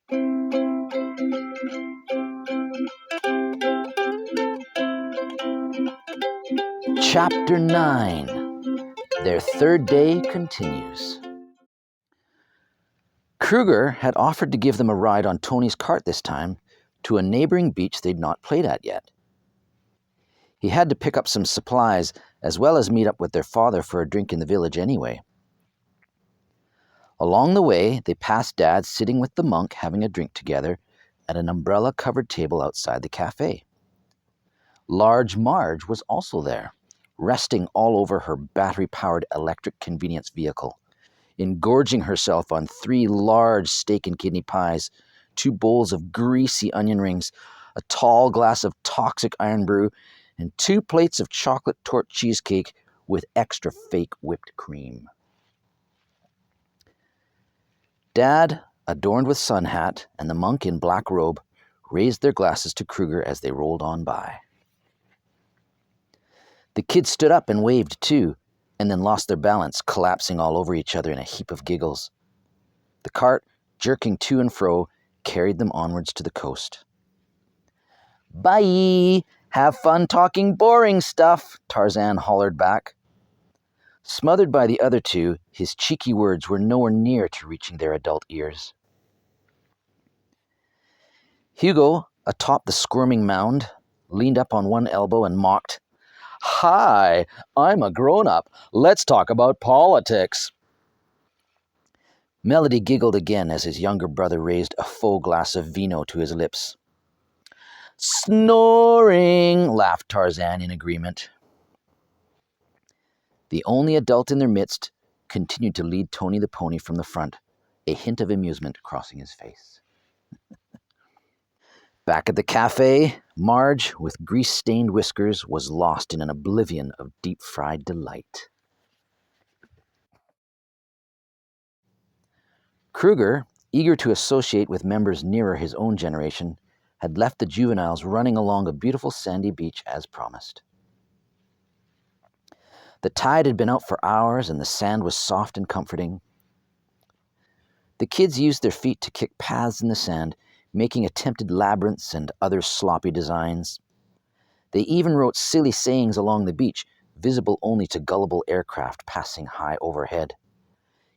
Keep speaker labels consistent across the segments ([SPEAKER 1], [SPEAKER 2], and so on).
[SPEAKER 1] Chapter 9. Their third day continues. Kruger had offered to give them a ride on Tony's cart this time to a neighboring beach they'd not played at yet. He had to pick up some supplies as well as meet up with their father for a drink in the village anyway. Along the way, they passed Dad sitting with the monk having a drink together at an umbrella-covered table outside the cafe. Large Marge was also there, resting all over her battery-powered electric convenience vehicle, engorging herself on 3 large steak and kidney pies, 2 bowls of greasy onion rings, a tall glass of toxic iron brew, and 2 plates of chocolate torte cheesecake with extra fake whipped cream. Dad, adorned with sun hat, and the monk in black robe, raised their glasses to Kruger as they rolled on by. The kids stood up and waved too, and then lost their balance, collapsing all over each other in a heap of giggles. The cart, jerking to and fro, carried them onwards to the coast. "Bye! Have fun talking boring stuff," Tarzan hollered back. Smothered by the other 2, his cheeky words were nowhere near to reaching their adult ears. Hugo, atop the squirming mound, leaned up on one elbow and mocked, "Hi, I'm a grown-up. Let's talk about politics." Melody giggled again as his younger brother raised a full glass of vino to his lips. "Snoring," laughed Tarzan in agreement. The only adult in their midst continued to lead Tony the pony from the front, a hint of amusement crossing his face. Back at the cafe, Marge, with grease-stained whiskers, was lost in an oblivion of deep-fried delight. Kruger, eager to associate with members nearer his own generation, had left the juveniles running along a beautiful sandy beach as promised. The tide had been out for hours and the sand was soft and comforting. The kids used their feet to kick paths in the sand, making attempted labyrinths and other sloppy designs. They even wrote silly sayings along the beach, visible only to gullible aircraft passing high overhead.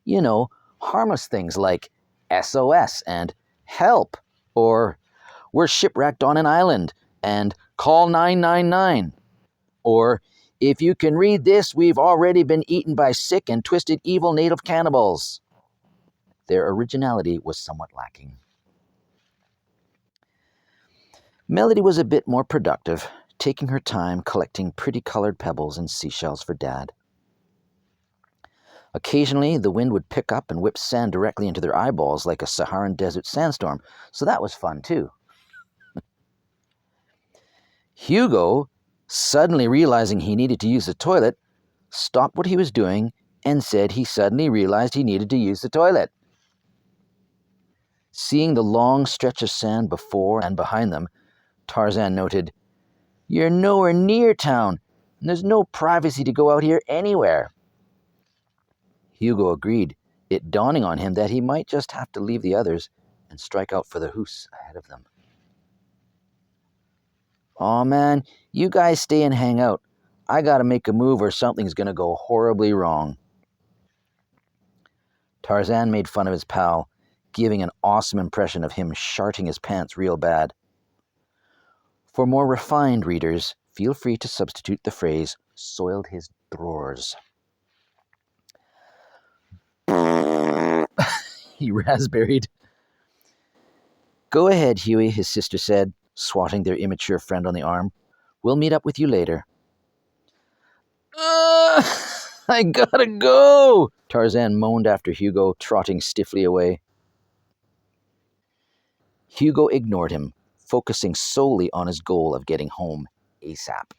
[SPEAKER 1] You know, harmless things like SOS and help, or we're shipwrecked on an island and call 999, or if you can read this, we've already been eaten by sick and twisted evil native cannibals. Their originality was somewhat lacking. Melody was a bit more productive, taking her time collecting pretty colored pebbles and seashells for Dad. Occasionally, the wind would pick up and whip sand directly into their eyeballs like a Saharan desert sandstorm, so that was fun too. Hugo, suddenly realizing he needed to use the toilet, stopped what he was doing and said he suddenly realized he needed to use the toilet. Seeing the long stretch of sand before and behind them, Tarzan noted, "You're nowhere near town, and there's no privacy to go out here anywhere." Hugo agreed, it dawning on him that he might just have to leave the others and strike out for the hoose ahead of them. "Aw man, you guys stay and hang out. I gotta make a move or something's gonna go horribly wrong." Tarzan made fun of his pal, giving an awesome impression of him sharting his pants real bad. For more refined readers, feel free to substitute the phrase, "soiled his drawers." He raspberried. "Go ahead, Huey," his sister said, swatting their immature friend on the arm. "We'll meet up with you later." I gotta go," Tarzan moaned after Hugo, trotting stiffly away. Hugo ignored him, focusing solely on his goal of getting home ASAP.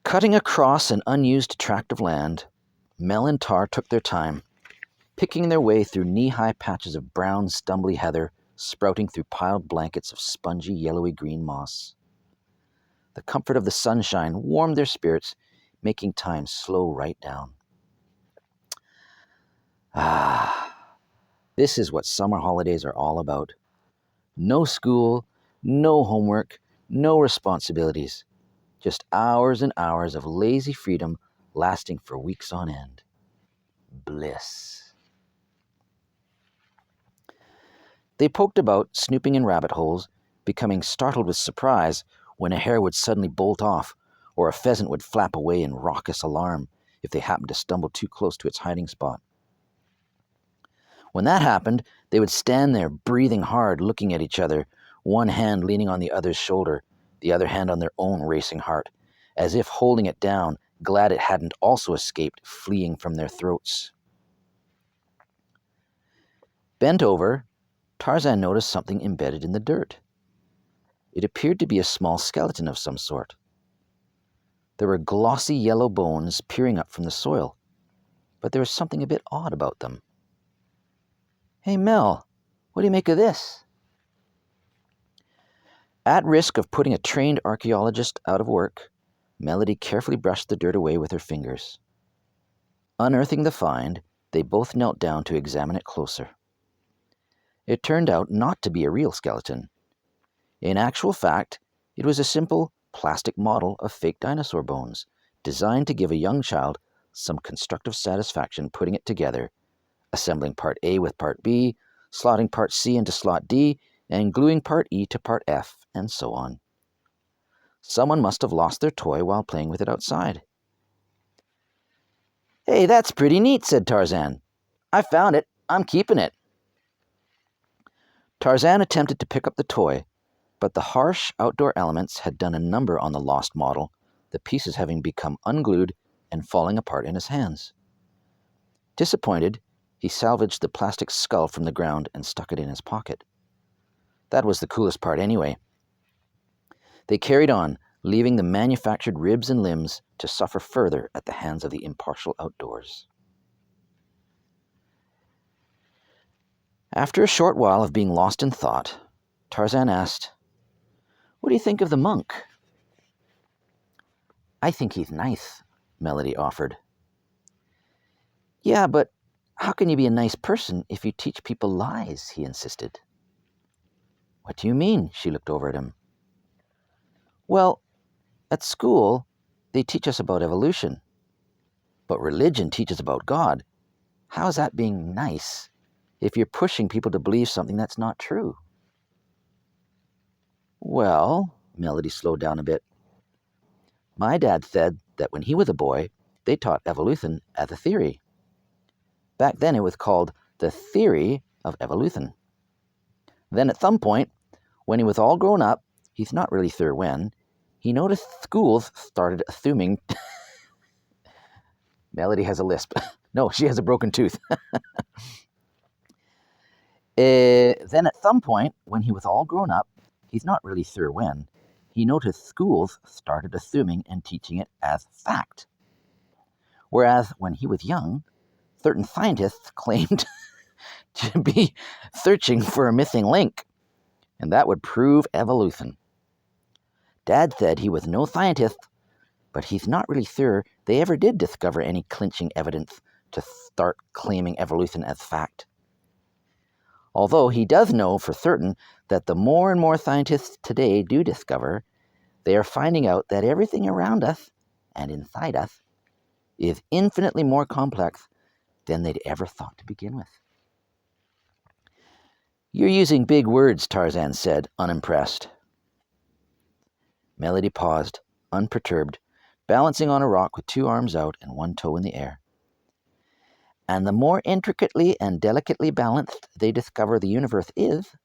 [SPEAKER 1] Cutting across an unused tract of land, Mel and Tar took their time, picking their way through knee-high patches of brown, stumbly heather sprouting through piled blankets of spongy, yellowy-green moss. The comfort of the sunshine warmed their spirits, making time slow right down. Ah, this is what summer holidays are all about. No school, no homework, no responsibilities. Just hours and hours of lazy freedom lasting for weeks on end. Bliss. They poked about, snooping in rabbit holes, becoming startled with surprise when a hare would suddenly bolt off, or a pheasant would flap away in raucous alarm if they happened to stumble too close to its hiding spot. When that happened, they would stand there, breathing hard, looking at each other, one hand leaning on the other's shoulder, the other hand on their own racing heart, as if holding it down, glad it hadn't also escaped, fleeing from their throats. Bent over, Tarzan noticed something embedded in the dirt. It appeared to be a small skeleton of some sort. There were glossy yellow bones peering up from the soil, but there was something a bit odd about them. "Hey, Mel, what do you make of this?" At risk of putting a trained archaeologist out of work, Melody carefully brushed the dirt away with her fingers. Unearthing the find, they both knelt down to examine it closer. It turned out not to be a real skeleton. In actual fact, it was a simple plastic model of fake dinosaur bones, designed to give a young child some constructive satisfaction putting it together, assembling part A with part B, slotting part C into slot D, and gluing part E to part F, and so on. Someone must have lost their toy while playing with it outside. "Hey, that's pretty neat," said Tarzan. "I found it. I'm keeping it." Tarzan attempted to pick up the toy, but the harsh outdoor elements had done a number on the lost model, the pieces having become unglued and falling apart in his hands. Disappointed, he salvaged the plastic skull from the ground and stuck it in his pocket. That was the coolest part anyway. They carried on, leaving the manufactured ribs and limbs to suffer further at the hands of the impartial outdoors. After a short while of being lost in thought, Tarzan asked, "What do you think of the monk?" "I think he's nice," Melody offered. "Yeah, but how can you be a nice person if you teach people lies?" he insisted. "What do you mean?" She looked over at him. "Well, at school, they teach us about evolution. But religion teaches about God. How is that being nice if you're pushing people to believe something that's not true?" "Well," Melody slowed down a bit, "my dad said that when he was a boy, they taught evolution as a theory. Back then it was called the theory of evolution. Then at some point, when he was all grown up, he's not really sure when, he noticed schools started assuming..." Melody has a lisp. No, she has a broken tooth. Then at some point, when he was all grown up, he's not really sure when, he noticed schools started assuming and teaching it as fact. Whereas when he was young, certain scientists claimed to be searching for a missing link, and that would prove evolution. Dad said he was no scientist, but he's not really sure they ever did discover any clinching evidence to start claiming evolution as fact. Although he does know for certain that the more and more scientists today do discover, they are finding out that everything around us and inside us is infinitely more complex than they'd ever thought to begin with. "You're using big words," Tarzan said, unimpressed. Melody paused, unperturbed, balancing on a rock with 2 arms out and 1 toe in the air. "And the more intricately and delicately balanced they discover the universe is,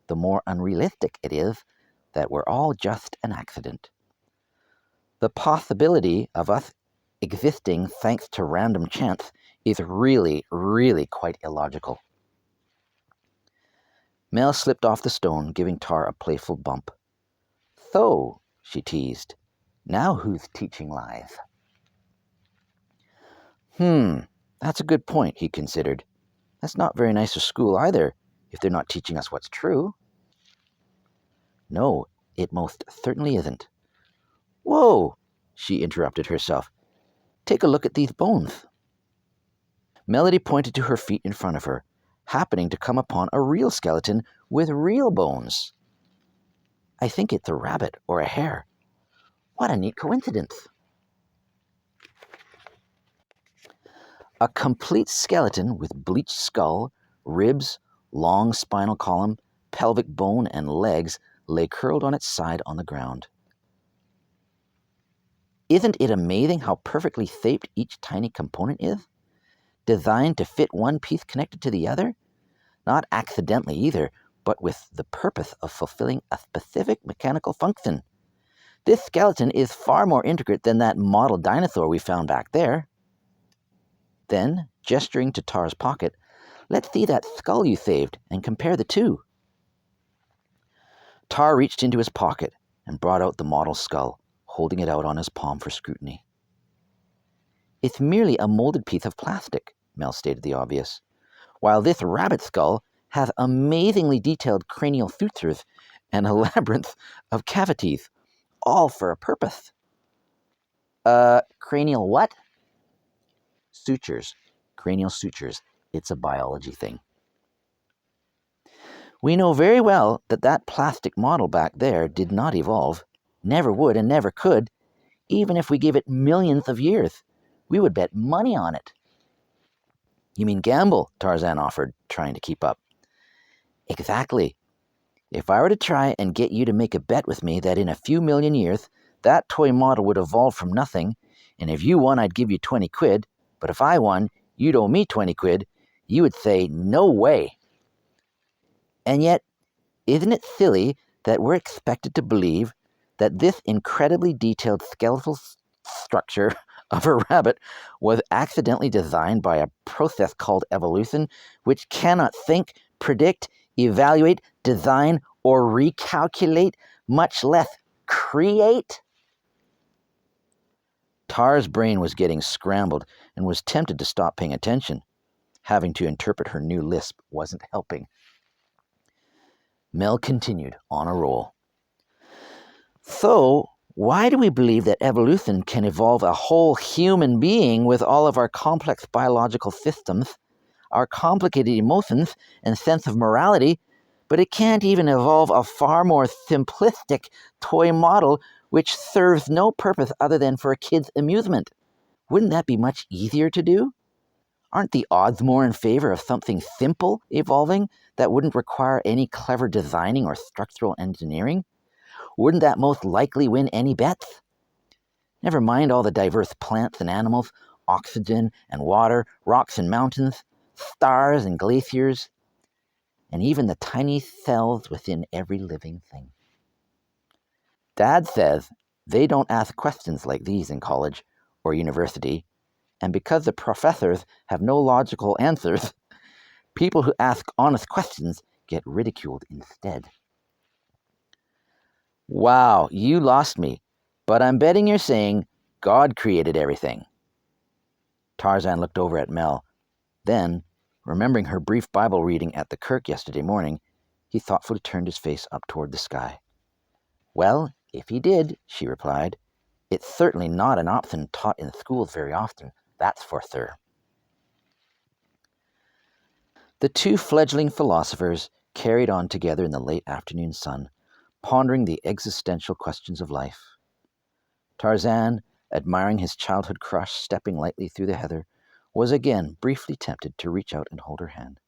[SPEAKER 1] the more unrealistic it is that we're all just an accident. The possibility of us existing thanks to random chance is really, really quite illogical." Mel slipped off the stone, giving Tar a playful bump. "So," she teased, "now who's teaching lies?" That's a good point," he considered. "That's not very nice of school either, if they're not teaching us what's true." "No, it most certainly isn't." "Whoa," she interrupted herself. Take a look at these bones. Melody pointed to her feet in front of her, happening to come upon a real skeleton with real bones. I think it's a rabbit or a hare. What a neat coincidence. A complete skeleton with bleached skull, ribs, long spinal column, pelvic bone, and legs lay curled on its side on the ground. Isn't it amazing how perfectly shaped each tiny component is? Designed to fit one piece connected to the other? Not accidentally either, but with the purpose of fulfilling a specific mechanical function. This skeleton is far more intricate than that model dinosaur we found back there. Then, gesturing to Tar's pocket, let's see that skull you saved and compare the two. Tar reached into his pocket and brought out the model skull, holding it out on his palm for scrutiny. It's merely a molded piece of plastic, Mel stated the obvious, while this rabbit skull has amazingly detailed cranial sutures and a labyrinth of cavities, all for a purpose. Cranial what? Sutures. Cranial sutures. It's a biology thing. We know very well that that plastic model back there did not evolve, never would and never could, even if we gave it millions of years. We would bet money on it. You mean gamble, Tarzan offered, trying to keep up. Exactly. If I were to try and get you to make a bet with me that in a few million years, that toy model would evolve from nothing, and if you won, I'd give you 20 quid, but if I won, you'd owe me 20 quid, you would say, no way. And yet, isn't it silly that we're expected to believe that this incredibly detailed skeletal structure of a rabbit was accidentally designed by a process called evolution, which cannot think, predict, evaluate, design, or recalculate, much less create? Tar's brain was getting scrambled and was tempted to stop paying attention. Having to interpret her new lisp wasn't helping. Mel continued on a roll. So, why do we believe that evolution can evolve a whole human being with all of our complex biological systems, our complicated emotions and sense of morality, but it can't even evolve a far more simplistic toy model which serves no purpose other than for a kid's amusement? Wouldn't that be much easier to do? Aren't the odds more in favor of something simple evolving that wouldn't require any clever designing or structural engineering? Wouldn't that most likely win any bets? Never mind all the diverse plants and animals, oxygen and water, rocks and mountains, stars and glaciers, and even the tiny cells within every living thing. Dad says they don't ask questions like these in college or university, and because the professors have no logical answers, people who ask honest questions get ridiculed instead. Wow, you lost me, but I'm betting you're saying God created everything. Tarzan looked over at Mel. Then, remembering her brief Bible reading at the kirk yesterday morning, he thoughtfully turned his face up toward the sky. Well, if he did, she replied, it's certainly not an option taught in schools very often, that's for sure. The two fledgling philosophers carried on together in the late afternoon sun, pondering the existential questions of life. Tarzan, admiring his childhood crush stepping lightly through the heather, was again briefly tempted to reach out and hold her hand.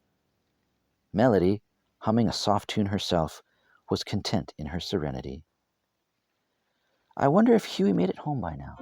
[SPEAKER 1] Melody, humming a soft tune herself, was content in her serenity. I wonder if Huey made it home by now.